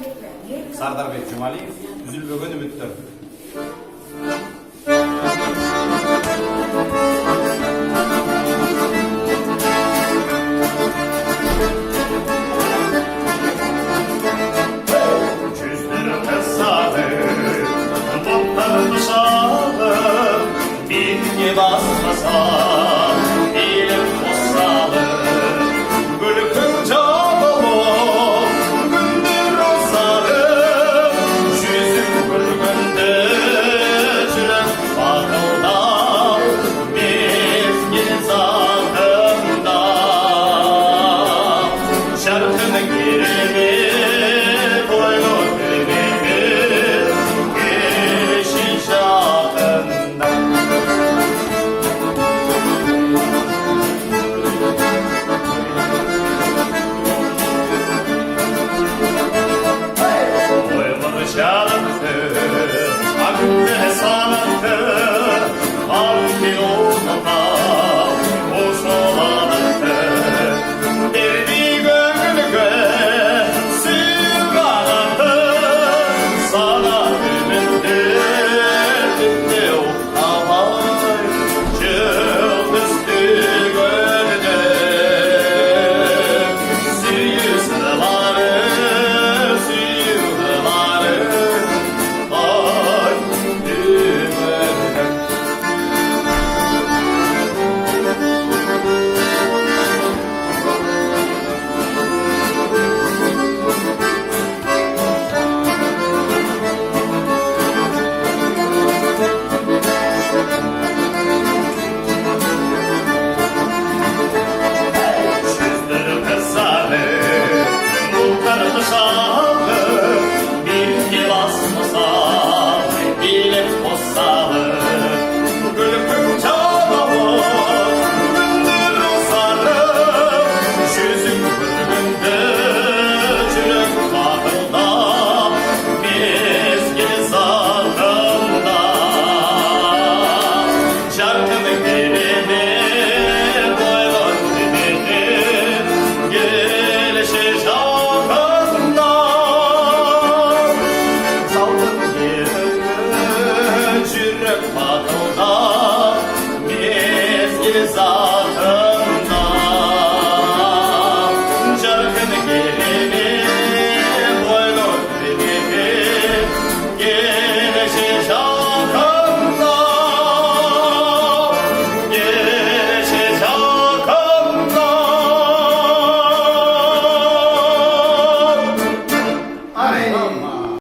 Sardarбек Жумалиев, үзілбеген үміттер. Basmasa elim kosalı gülükün canımı gündür rozarı yüzüm gülgünde çürek bakılda mezgin zatında şarkının girimi boynu girimi geçin şahında. Şarkı, aklı sanatı, halki olmama, o solanatı. Derdi gönlüge, sırganatı, sana ümündü, dinde oktamay, çıldızdı gönlüde. Sıyısıları, Amin.